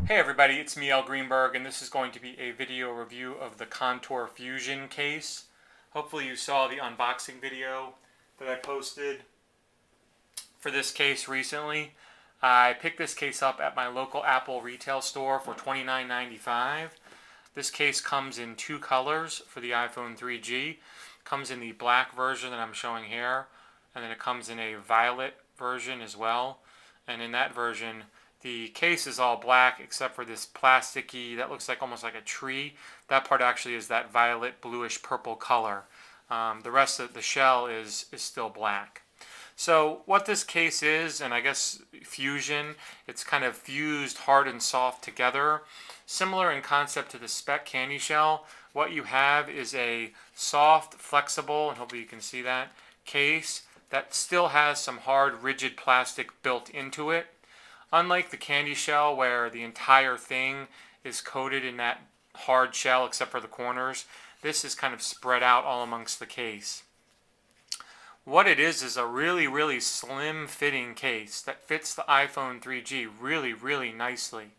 Hey everybody, it's me, Al Greenberg, and this is going to be a video review of the Contour Fusion case. Hopefully you saw the unboxing video that I posted for this case recently. I picked this case up at my local Apple retail store for $29.95. This case comes in two colors for the iPhone 3G. It comes in the black version that I'm showing here, and then it comes in a violet version as well. And in that version, the case is all black except for this plasticky, that looks like almost like a tree. That part actually is that violet, bluish, purple color. The rest of the shell is still black. So what this case is, and I guess Fusion, it's kind of fused hard and soft together. Similar in concept to the Spec candy shell. What you have is a soft, flexible, and hopefully you can see that, case that still has some hard, rigid plastic built into it. Unlike the candy shell where the entire thing is coated in that hard shell except for the corners, this is kind of spread out all amongst the case. What it is a really slim fitting case that fits the iPhone 3G really nicely.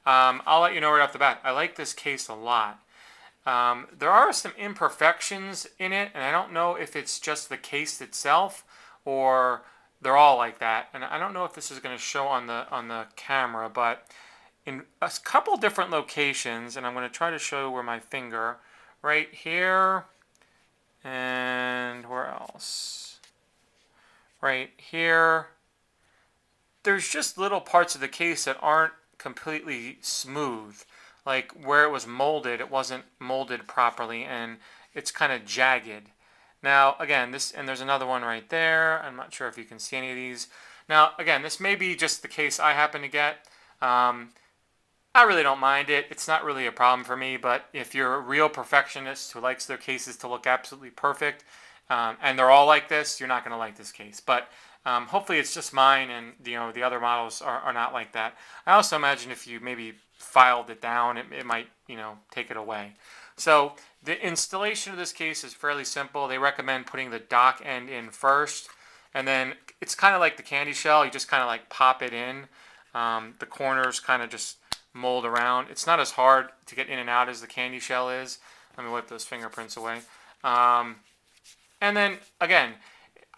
I'll let you know right off the bat, I like this case a lot. There are some imperfections in it, and I don't know if it's just the case itself or they're all like that. And I don't know if this is going to show on the camera, but in a couple different locations, and I'm going to try to show where my finger, right here, and where else? Right here. There's just little parts of the case that aren't completely smooth. Like where it was molded, it wasn't molded properly, and it's kind of jagged. Now, again, there's another one right there. I'm not sure if you can see any of these. Now, again, this may be just the case I happen to get. I really don't mind it. It's not really a problem for me, but if you're a real perfectionist who likes their cases to look absolutely perfect, and they're all like this, you're not going to like this case. But hopefully it's just mine, and the other models are not like that. I also imagine if you maybe filed it down, it might take it away. So the installation of this case is fairly simple. They recommend putting the dock end in first, and then it's kind of like the candy shell. You just kind of like pop it in. The corners kind of just mold around. It's not as hard to get in and out as the candy shell is. Let me wipe those fingerprints away. And then again,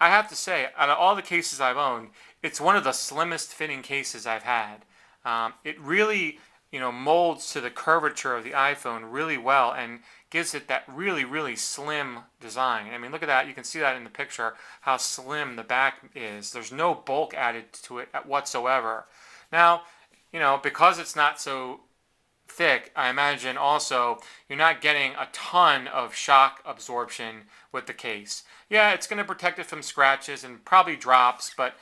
I have to say, out of all the cases I've owned, it's one of the slimmest fitting cases I've had. It really molds to the curvature of the iPhone really well and gives it that really slim design. I mean, look at that. You can see that in the picture, how slim the back is. There's no bulk added to it whatsoever. Now, because it's not so thick, I imagine also you're not getting a ton of shock absorption with the case. Yeah, it's going to protect it from scratches and probably drops, but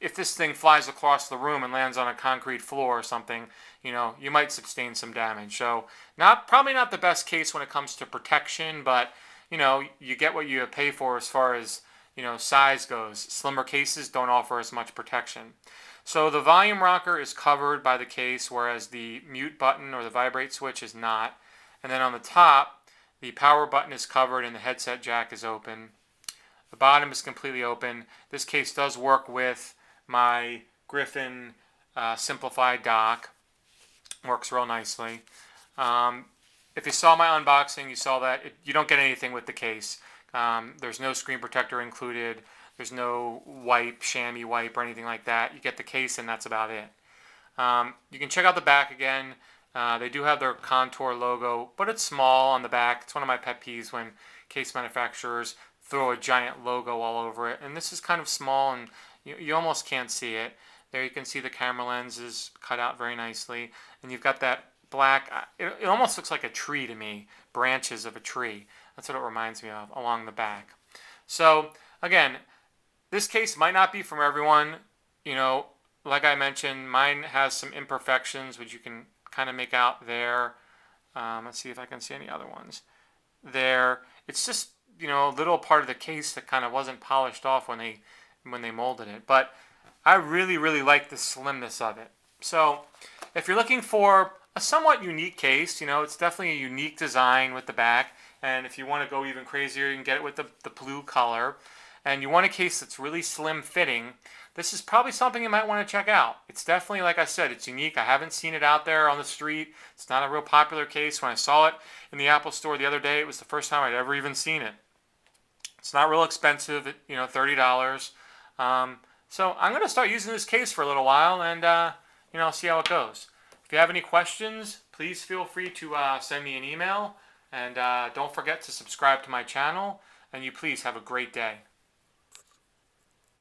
if this thing flies across the room and lands on a concrete floor or something, you might sustain some damage. So probably not the best case when it comes to protection, but you get what you pay for as far as size goes. Slimmer cases don't offer as much protection. So the volume rocker is covered by the case, whereas the mute button or the vibrate switch is not. And then on the top, the power button is covered and the headset jack is open. The bottom is completely open. This case does work with my Griffin simplified dock. Works real nicely. If you saw my unboxing, you saw that you don't get anything with the case. There's no screen protector included. There's no wipe, chamois wipe, or anything like that. You get the case and that's about it. You can check out the back again. They do have their Contour logo, but it's small on the back. It's one of my pet peeves when case manufacturers throw a giant logo all over it. And this is kind of small and you almost can't see it. There you can see the camera lens is cut out very nicely. And you've got that black, it almost looks like a tree to me, branches of a tree. That's what it reminds me of along the back. So again, this case might not be for everyone. Like I mentioned, mine has some imperfections, which you can kind of make out there. Let's see if I can see any other ones. There, it's just a little part of the case that kind of wasn't polished off when they molded it. But I really like the slimness of it. So if you're looking for a somewhat unique case, it's definitely a unique design with the back. And if you want to go even crazier, you can get it with the blue color. and you want a case that's really slim fitting, this is probably something you might want to check out. It's definitely, like I said, it's unique. I haven't seen it out there on the street. It's not a real popular case. When I saw it in the Apple store the other day, it was the first time I'd ever even seen it. It's not real expensive, $30. So I'm going to start using this case for a little while and, see how it goes. If you have any questions, please feel free to send me an email. And don't forget to subscribe to my channel. And you please have a great day.